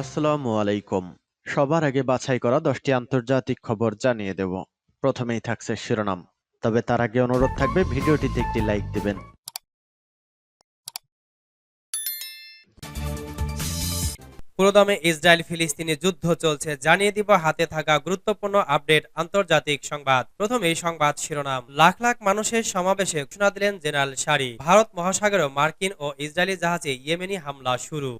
আসসালামু আলাইকুম। সবার আগে বাছাই করা 10টি আন্তর্জাতিক খবর জানিয়ে দেব। প্রথমেই থাকছে শিরোনাম। তবে তার আগে অনুরোধ থাকবে ভিডিওটিতে একটি লাইক দিবেন। পুরোদমে ইসরায়েল ফিলিস্তিনি যুদ্ধ চলছে, জানিয়ে দিব হাতে থাকা গুরুত্বপূর্ণ আপডেট আন্তর্জাতিক সংবাদ। প্রথমেই সংবাদ শিরোনাম। লাখ লাখ মানুষের সমাবেশে ঘোষণা দিলেন জেনারেল সারি। ভারত মহাসাগরেও মার্কিন ও ইসরায়েলি জাহাজে ইয়েমেনি হামলা শুরু।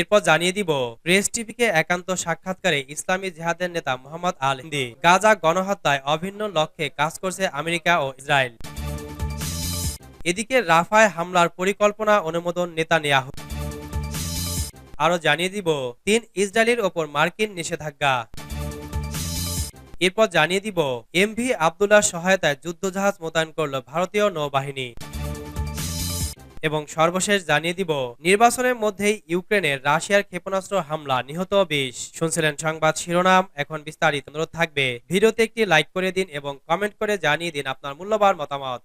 এরপর জানিয়ে দিব প্রেস টিভিকে একান্ত সাক্ষাৎকারে ইসলামী জিহাদের নেতা মোহাম্মদ আল হিন্দি। গাজা গণহত্যায় অভিন্ন লক্ষ্যে কাজ করছে আমেরিকা ও ইসরায়েল। এদিকে রাফায় হামলার পরিকল্পনা অনুমোদন নেতানিয়াহু। আরো জানিয়ে দিব 3 ইসরায়েলের ওপর মার্কিন নিষেধাজ্ঞা। এরপর জানিয়ে দিব এমভি আবদুল্লাহ সহায়তায় যুদ্ধজাহাজ মোতায়েন করল ভারতীয় নৌবাহিনী। এবং সর্বশেষ জানিয়ে দিব নির্বাচনের মধ্যেই ইউক্রেনের রাশিয়ার ক্ষেপণাস্ত্র হামলা, নিহত 20। শুনছিলেন সংবাদ শিরোনাম, এখন বিস্তারিত। অনুরোধ থাকবে ভিডিওতে একটি লাইক করে দিন এবং কমেন্ট করে জানিয়ে দিন আপনার মূল্যবান মতামত।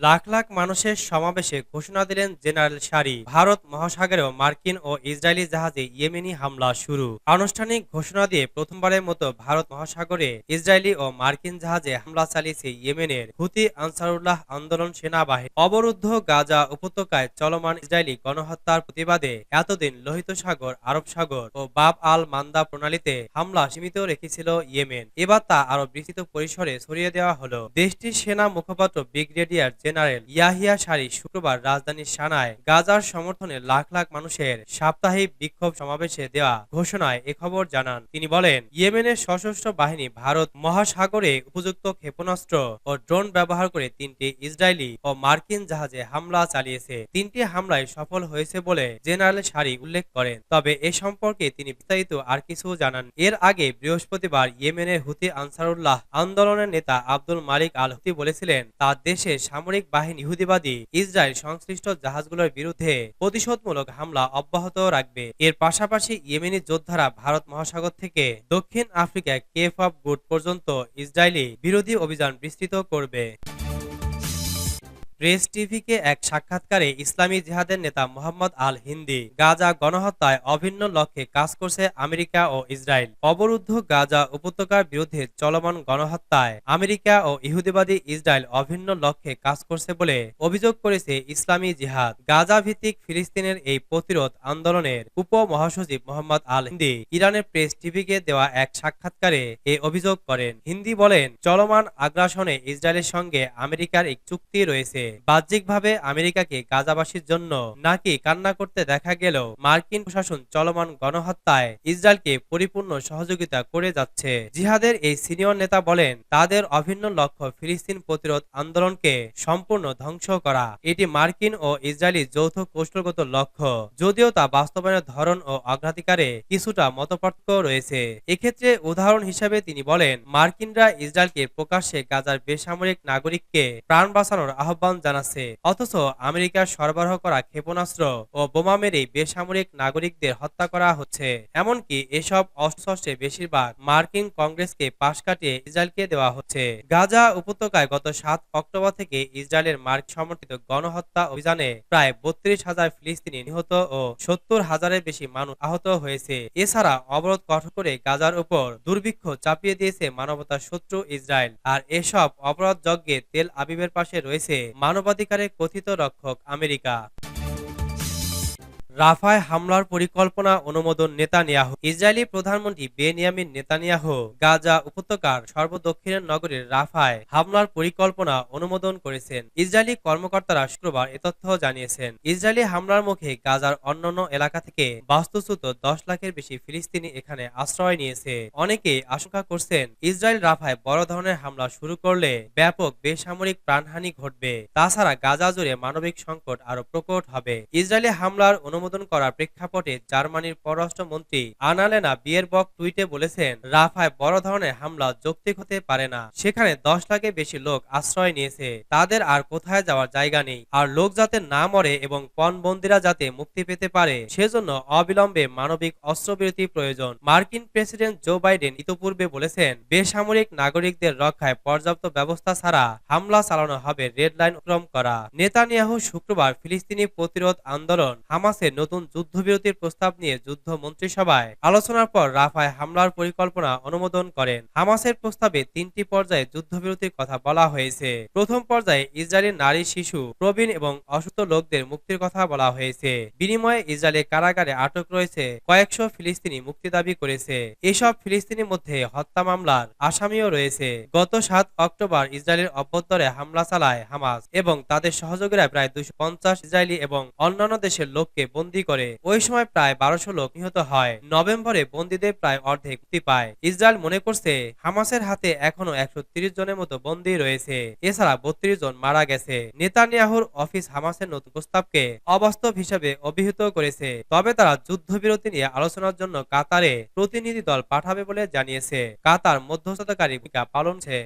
লাখ লাখ মানুষের সমাবেশে ঘোষণা দিলেন জেনারেল সারি। ভারত মহাসাগরেও মার্কিন ও ইসরায়েলি জাহাজে ইয়েমেনি হামলা শুরু। আনুষ্ঠানিক ঘোষণা দিয়ে প্রথমবারের মতো ভারত মহাসাগরে ইসরায়েলি ও মার্কিন জাহাজে হামলা চালিয়েছে ইয়েমেনের হুতি আনসারুল্লাহ আন্দোলন সেনাবাহিনী। অবরুদ্ধ গাজা উপত্যকায় চলমান ইসরায়েলি গণহত্যার প্রতিবাদে এতদিন লোহিত সাগর, আরব সাগর ও বাব আল মান্দা প্রণালীতে হামলা সীমিত রেখেছিল ইয়েমেন। এবার তা আরো বিস্তৃত পরিসরে ছড়িয়ে দেওয়া হলো। দেশটির সেনা মুখপাত্র ব্রিগেডিয়ার জেনারেল ইয়াহিয়া সারি শুক্রবার রাজধানী সানায় গাজার সমর্থনে লাখ লাখ মানুষের সাপ্তাহিক বিক্ষোভ সমাবেশে দেওয়া ঘোষণায় এ খবর জানান। তিনি বলেন, ইয়েমেনের সশস্ত্র বাহিনী ভারত মহাসাগরে উপযুক্ত ক্ষেপণাস্ত্র ও ড্রোন ব্যবহার করে 3টি ইসরায়েলি ও মার্কিন জাহাজে হামলা চালিয়েছে। 3টি হামলায় সফল হয়েছে বলে জেনারেল সারি উল্লেখ করেন। তবে এ সম্পর্কে তিনি বিস্তারিত আর কিছু জানান। এর আগে বৃহস্পতিবার ইয়েমেনের হুতি আনসারুল্লাহ আন্দোলনের নেতা আব্দুল মালিক আল হুতি বলেছিলেন তার দেশে সামরিক বাহিনী ইহুদিবাদী ইসরায়েল সংশ্লিষ্ট জাহাজগুলোর বিরুদ্ধে প্রতিশোধমূলক হামলা অব্যাহত রাখবে। এর পাশাপাশি ইয়েমেনি যোদ্ধারা ভারত মহাসাগর থেকে দক্ষিণ আফ্রিকায় কেপ অফ গুড পর্যন্ত ইসরায়েলি বিরোধী অভিযান বিস্তৃত করবে। প্রেস টিভিকে এক সাক্ষাৎকারে ইসলামী জিহাদের নেতা মোহাম্মদ আল হিন্দি। গাজা গণহত্যায় অভিন্ন লক্ষ্যে কাজ করছে আমেরিকা ও ইসরায়েল। অবরুদ্ধ গাজা উপত্যকার বিরুদ্ধে চলমান গণহত্যায় আমেরিকা ও ইহুদিবাদী ইসরায়েল অভিন্ন লক্ষ্যে কাজ করছে বলে অভিযোগ করেছে ইসলামী জিহাদ। গাজা ভিত্তিক ফিলিস্তিনের এই প্রতিরোধ আন্দোলনের উপ মহাসচিব মোহাম্মদ আল হিন্দি ইরানের প্রেস টিভিকে দেওয়া এক সাক্ষাৎকারে এ অভিযোগ করেন। হিন্দি বলেন, চলমান আগ্রাসনে ইসরায়েলের সঙ্গে আমেরিকার এক চুক্তি রয়েছে। বাহ্যিকভাবে আমেরিকাকে গাজাবাসীর জন্য নাকি কান্না করতে দেখা গেলেও মার্কিন প্রশাসন চলমান গণহত্যায় ইসরায়েলকে পরিপূর্ণ সহযোগিতা করে যাচ্ছে। জিহাদের এই সিনিয়র নেতা বলেন, তাদের অভিন্ন লক্ষ্য ফিলিস্তিন প্রতিরোধ আন্দোলনকে সম্পূর্ণ ধ্বংস করা। এটি মার্কিন ও ইসরায়েলি যৌথ কৌশলগত লক্ষ্য, যদিও তা বাস্তবায়নের ধরন ও অগ্রাধিকারে কিছুটা মতপার্থক্য রয়েছে। এক্ষেত্রে উদাহরণ হিসেবে তিনি বলেন, মার্কিনরা ইসরায়েলকে প্রকাশ্যে গাজার বেসামরিক নাগরিককে প্রাণ বাঁচানোর আহ্বান জানাচ্ছে, অথচ আমেরিকার সরবরাহ করা ক্ষেপণাস্ত্র ও বোমা মেরেই বেসামরিক নাগরিকদের হত্যা করা হচ্ছে। এমনকি এসব অস্ত্রশস্ত্রে বেশিরভাগ মার্কিন কংগ্রেসকে পাশ কাটিয়ে ইসরায়েলকে দেওয়া হচ্ছে। গাজা উপত্যকায় গত 7 অক্টোবর থেকে ইসরায়েলের মার্ক সমর্থিত গণহত্যা অভিযানে প্রায় 32,000 ফিলিস্তিনি নিহত ও 70,000-এর বেশি মানুষ আহত হয়েছে। এছাড়া অবরোধ কঠোর করে গাজার উপর দুর্ভিক্ষ চাপিয়ে দিয়েছে মানবতার শত্রু ইসরায়েল। আর এসব অপরাধ যজ্ঞে তেল আবিবের পাশে রয়েছে মানবাধিকারের কথিত রক্ষক আমেরিকা। রাফায় হামলার পরিকল্পনা অনুমোদন নেতানিয়াহু। ইসরায়েলি প্রধানমন্ত্রী বেনিয়ামিন নেতানিয়াহু গাজা উপত্যকার সর্বদক্ষিণের নগরীর রাফায় হামলার পরিকল্পনা অনুমোদন করেছেন। ইসরায়েলি কর্মকর্তারা শুক্রবার এ তথ্য জানিয়েছেন। ইসরায়েলি হামলার মুখে গাজার অন্যান্য এলাকা থেকে বাস্তুচ্যুত 10 লাখের বেশি ফিলিস্তিনি এখানে আশ্রয় নিয়েছে। অনেকে আশঙ্কা করছেন, ইসরায়েল রাফায় বড় ধরনের হামলা শুরু করলে ব্যাপক বেসামরিক প্রাণহানি ঘটবে। তাছাড়া গাজা জুড়ে মানবিক সংকট আরো প্রকট হবে। ইসরায়েলি হামলার অনুমোদন করার প্রেক্ষাপটে জার্মানির পররাষ্ট্রমন্ত্রী আনালেনা বিয়েরবক টুইটে বলেছেন, রাফায় বড় ধরনের হামলা যৌক্তিক হতে পারে না। সেখানে 10 লাখের বেশি লোক আশ্রয় নিয়েছে, তাদের আর কোথায় যাওয়ার জায়গা নেই। আর লোক যাতে না মরে এবং পণবন্দীরা যাতে মুক্তি পেতে পারে, সেজন্য অবিলম্বে মানবিক অস্ত্রবিরতি প্রয়োজন। মার্কিন প্রেসিডেন্ট জো বাইডেন ইতোপূর্বে বলেছেন, বেসামরিক নাগরিকদের রক্ষায় পর্যাপ্ত ব্যবস্থা ছাড়া হামলা চালানো হবে রেড লাইন অতিক্রম করা। নেতানিয়াহু শুক্রবার ফিলিস্তিনি প্রতিরোধ আন্দোলন হামাসের নতুন যুদ্ধবিরতির প্রস্তাব নিয়ে যুদ্ধ মন্ত্রিসভায় আলোচনার পর রাফায় হামলার পরিকল্পনা অনুমোদন করেন। হামাসের প্রস্তাবে 3টি পর্যায়ে যুদ্ধবিরতির কথা বলা হয়েছে। প্রথম পর্যায়ে ইসরায়েলের নারী, শিশু, প্রবীণ এবং অসুস্থ লোকদের মুক্তির কথা বলা হয়েছে। বিনিময়ে ইসরায়েলের কারাগারে আটক রয়েছে কয়েকশো ফিলিস্তিনি মুক্তি দাবি করেছে। এসব ফিলিস্তিনির মধ্যে হত্যা মামলার আসামিও রয়েছে। গত 7 অক্টোবর ইসরায়েলের অভ্যন্তরে হামলা চালায় হামাস এবং তাদের সহযোগীরা প্রায় 250 ইসরায়েলি এবং অন্যান্য দেশের লোককে বন্দী করে। ওই সময় প্রায় 1200 লোক নিহত হয়। নভেম্বরে বন্দীদের প্রায় অর্ধেক মুক্তি পায়। ইসরায়েল মনে করছে হামাসের হাতে এখনো 130 জনের মতো বন্দী রয়েছে। এছাড়া 32 জন মারা গেছে। নেতানিয়াহুর অফিস হামাসের নতুন প্রস্তাবকে অবাস্তব হিসেবে অভিহিত করেছে। তবে তারা যুদ্ধবিরতি নিয়ে আলোচনার জন্য কাতারে প্রতিনিধি দল পাঠাবে বলে জানিয়েছে। কাতার মধ্যস্থতাকারী ভূমিকা পালন করছে।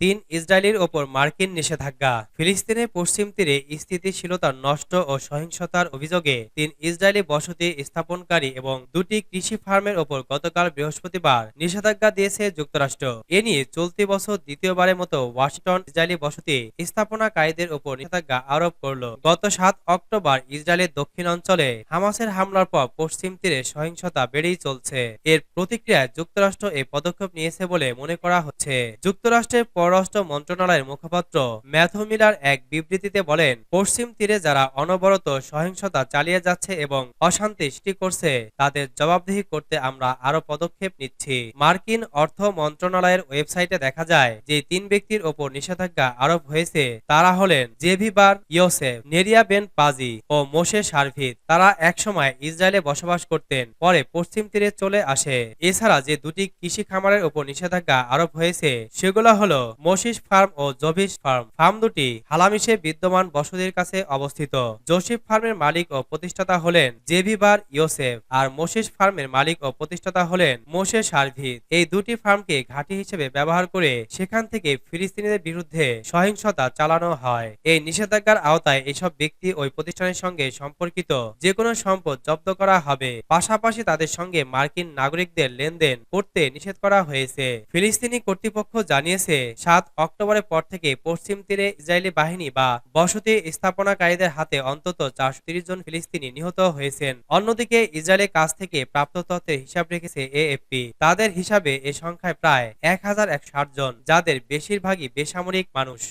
3 ইসরায়েলের ওপর মার্কিন নিষেধাজ্ঞা। ফিলিস্তিনের পশ্চিম তীরে স্থিতিশীলতা নষ্ট ও সহিংসতার অভিযোগে 3 ইসরায়েলি বসতি স্থাপনকারী এবং 2টি কৃষি ফার্মের ওপর গতকাল বৃহস্পতিবার নিষেধাজ্ঞা দিয়েছে যুক্তরাষ্ট্র। এ নিয়ে চলতি বছর দ্বিতীয়বারের মতো ওয়াশিংটন ইসরায়েলি বসতি স্থাপনাকারীদের ওপর নিষেধাজ্ঞা আরোপ করল। গত 7 অক্টোবর ইসরায়েলের দক্ষিণ অঞ্চলে হামাসের হামলার পর পশ্চিম তীরে সহিংসতা বেড়েই চলছে। এর প্রতিক্রিয়ায় যুক্তরাষ্ট্র এই পদক্ষেপ নিয়েছে বলে মনে করা হচ্ছে। যুক্তরাষ্ট্রের পররাষ্ট্র মন্ত্রণালয়ের মুখপাত্র ম্যাথু মিলার এক বিবৃতিতে বলেন, পশ্চিম তীরে যারা অনবরত সহিংসতা চালিয়ে যাচ্ছে এবং অশান্তি সৃষ্টি করছে তাদের জবাবদিহি করতে আমরা আরো পদক্ষেপ নিচ্ছি। মার্কিন অর্থ মন্ত্রণালয়ের ওয়েবসাইটে দেখা যায় যে 3 ব্যক্তির ওপর নিষেধাজ্ঞা আরোপ হয়েছে। তারা হলেন জেভি বার ইয়োসেফ, নেরিয়া বেন পাজি ও মোশে শারভিত। তারা একসময় ইসরায়েলে বসবাস করতেন, পরে পশ্চিম তীরে চলে আসে। এছাড়া যে 2টি কৃষি খামারের ওপর নিষেধাজ্ঞা আরোপ হয়েছে সেগুলো হলো মোশিস ফার্ম ও জভিস ফার্ম। ফার্ম দুটি হালামিশে বিদ্যমান বসতির কাছে অবস্থিত। জোসিফ ফার্মের মালিক ও প্রতিষ্ঠাতা হলেন জেভি বার ইয়োসেফ আর মোশিস ফার্মের মালিক ও প্রতিষ্ঠাতা হলেন মোশে শারভিত। এই 2টি ফার্মকে ঘাঁটি হিসেবে ব্যবহার করে সেখান থেকে ফিলিস্তিনিদের বিরুদ্ধে সহিংসতা চালানো হয়। এই নিষেধাজ্ঞার আওতায় এসব ব্যক্তি ওই প্রতিষ্ঠানের সঙ্গে সম্পর্কিত যে কোনো সম্পদ জব্দ করা হবে। পাশাপাশি তাদের সঙ্গে মার্কিন নাগরিকদের লেনদেন করতে নিষেধ করা হয়েছে। ফিলিস্তিনি কর্তৃপক্ষ জানিয়েছে 7 অক্টোবরের পর থেকে পশ্চিম তীরে ইসরায়েলি বাহিনী বা বসতি স্থাপনাকারীদের হাতে অন্তত 430 জন ফিলিস্তিনি নিহত হয়েছেন। অন্যদিকে ইসরায়েলের কাছ থেকে প্রাপ্ত তথ্যের হিসাব রেখেছে এএফপি। তাদের হিসাবে এ সংখ্যায় প্রায় 1160 জন, যাদের বেশিরভাগই বেসামরিক মানুষ।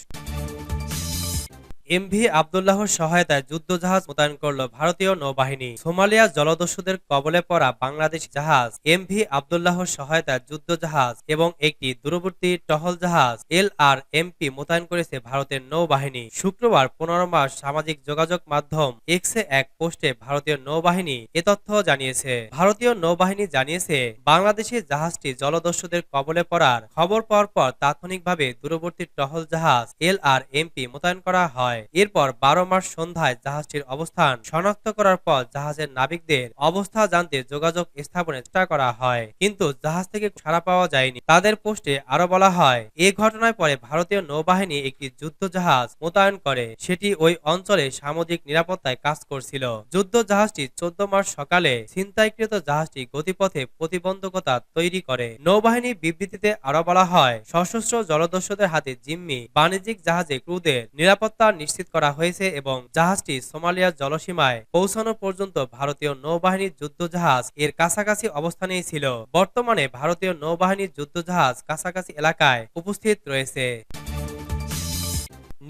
এমভি আবদুল্লাহর সহায়তায় যুদ্ধজাহাজ মোতায়েন করল ভারতীয় নৌবাহিনী। সোমালিয়া জলদস্যুদের কবলে পড়া বাংলাদেশি জাহাজ এমভি আবদুল্লাহর সহায়তায় যুদ্ধজাহাজ এবং একটি দূরবর্তী টহল জাহাজ LRMP মোতায়েন করেছে ভারতের নৌবাহিনী। শুক্রবার 15 মার্চ সামাজিক যোগাযোগ মাধ্যম এক্সে এক পোস্টে ভারতীয় নৌবাহিনী এ তথ্য জানিয়েছে। ভারতীয় নৌবাহিনী জানিয়েছে, বাংলাদেশি জাহাজটি জলদস্যুদের কবলে পড়ার খবর পাওয়ার পর তাৎক্ষণিকভাবে দূরবর্তী টহল জাহাজ LRMP মোতায়েন করা হয়। এরপর 12 মার্চ সন্ধ্যায় জাহাজটির অবস্থান শনাক্ত করার পর জাহাজের নাবিকদের অবস্থা জানতে যোগাযোগ স্থাপনের চেষ্টা করা হয়, কিন্তু জাহাজ থেকে সাড়া পাওয়া যায়নি। তাদের পোস্টে আরো বলা হয়, এ ঘটনার পরে ভারতীয় নৌবাহিনী একটি যুদ্ধ জাহাজ মোতায়েন করে। সেটি ওই অঞ্চলে সামুদ্রিক নিরাপত্তায় কাজ করছিল। যুদ্ধ জাহাজটি 14 মার্চ সকালে ছিনতাইকৃত জাহাজটি গতিপথে প্রতিবন্ধকতা তৈরি করে। নৌবাহিনী বিবৃতিতে আরো বলা হয়, সশস্ত্র জলদস্যুদের হাতে জিম্মি বাণিজ্যিক জাহাজে ক্রুদের নিরাপত্তা নিশ্চিত করা হয়েছে এবং জাহাজটি সোমালিয়ার জলসীমায় পৌঁছানো পর্যন্ত ভারতীয় নৌবাহিনীর যুদ্ধজাহাজ এর কাছাকাছি অবস্থানেই ছিল। বর্তমানে ভারতীয় নৌবাহিনীর যুদ্ধজাহাজ কাছাকাছি এলাকায় উপস্থিত রয়েছে।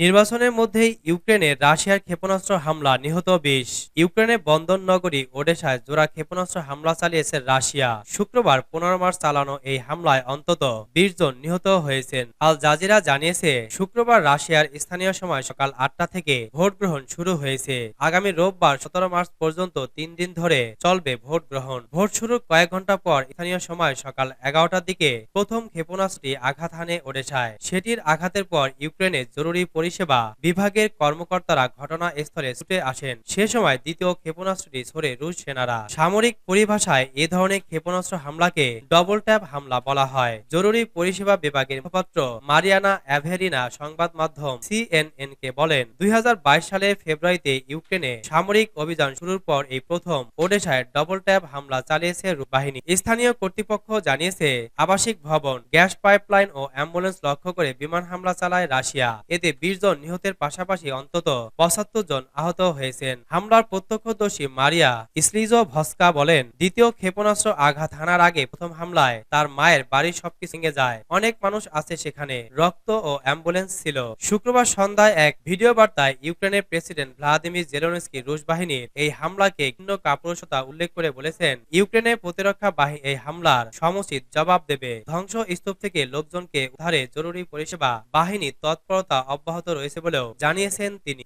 নির্বাচনের মধ্যেই ইউক্রেনে রাশিয়ার ক্ষেপণাস্ত্র হামলা, নিহত 20। ইউক্রেনের বন্দর নগরী ওডেসায় জোড়া ক্ষেপণাস্ত্র হামলা চালিয়েছে রাশিয়া। শুক্রবার 15 মার্চ চালানো এই হামলায় অন্তত 20 জন নিহত হয়েছেন। আল জাজিরা জানিয়েছে, শুক্রবার রাশিয়ার স্থানীয় সময় সকাল 8টা থেকে ভোট গ্রহণ শুরু হয়েছে। আগামী রোববার 17 মার্চ পর্যন্ত 3 দিন ধরে চলবে ভোট গ্রহণ। ভোট শুরুর কয়েক ঘন্টা পর স্থানীয় সময় সকাল 11টার দিকে প্রথম ক্ষেপণাস্ত্রটি আঘাত হানে ওডেসায়। সেটির আঘাতের পর ইউক্রেনের জরুরি পরিষেবা বিভাগের কর্মকর্তারা ঘটনাস্থলে ছুটে আসেন। সে সময় দ্বিতীয় ক্ষেপণাস্ত্রটি ছোড়ে রুশ সেনারা। সামরিক পরিভাষায় এ ধরনের ক্ষেপণাস্ত্র হামলাকে ডবল ট্যাপ হামলা বলা হয়। জরুরি পরিষেবা বিভাগের মুখপাত্র মারিয়ানা অ্যাভেরিনা সংবাদ মাধ্যম CNN কে বলেন, 2022 সালের ফেব্রুয়ারিতে ইউক্রেনে সামরিক অভিযান শুরুর পর এই প্রথম ওডেসায় ডবল ট্যাপ হামলা চালিয়েছে রুশ বাহিনী। স্থানীয় কর্তৃপক্ষ জানিয়েছে, আবাসিক ভবন, গ্যাস পাইপলাইন ও অ্যাম্বুলেন্স লক্ষ্য করে বিমান হামলা চালায় রাশিয়া। এতে 20 জন নিহতের পাশাপাশি অন্তত 75 জন আহত হয়েছেন। হামলার প্রত্যক্ষদর্শী মারিয়া স্লিজোভস্কা বলেন, দ্বিতীয় ক্ষেপণাস্ত্র আঘাত হানার আগে প্রথম হামলায় তার মায়ের বাড়ির সবকিছু ভেঙে যায়। অনেক মানুষ আছে সেখানে, রক্ত ও অ্যাম্বুলেন্স ছিল। শুক্রবার সন্ধ্যায় এক ভিডিও বার্তায় ইউক্রেনের প্রেসিডেন্ট ভ্লাদিমির জেলেনস্কি রুশ বাহিনীর এই হামলাকে ঘৃণ্য কাপুরুষতা উল্লেখ করে বলেছেন, ইউক্রেনের প্রতিরক্ষা বাহিনী এই হামলার সমুচিত জবাব দেবে। ধ্বংসস্তূপ থেকে লোকজনকে উদ্ধারে জরুরি পরিষেবা বাহিনীর তৎপরতা অব্যাহত রয়েছে বলেও জানিয়েছেন তিনি।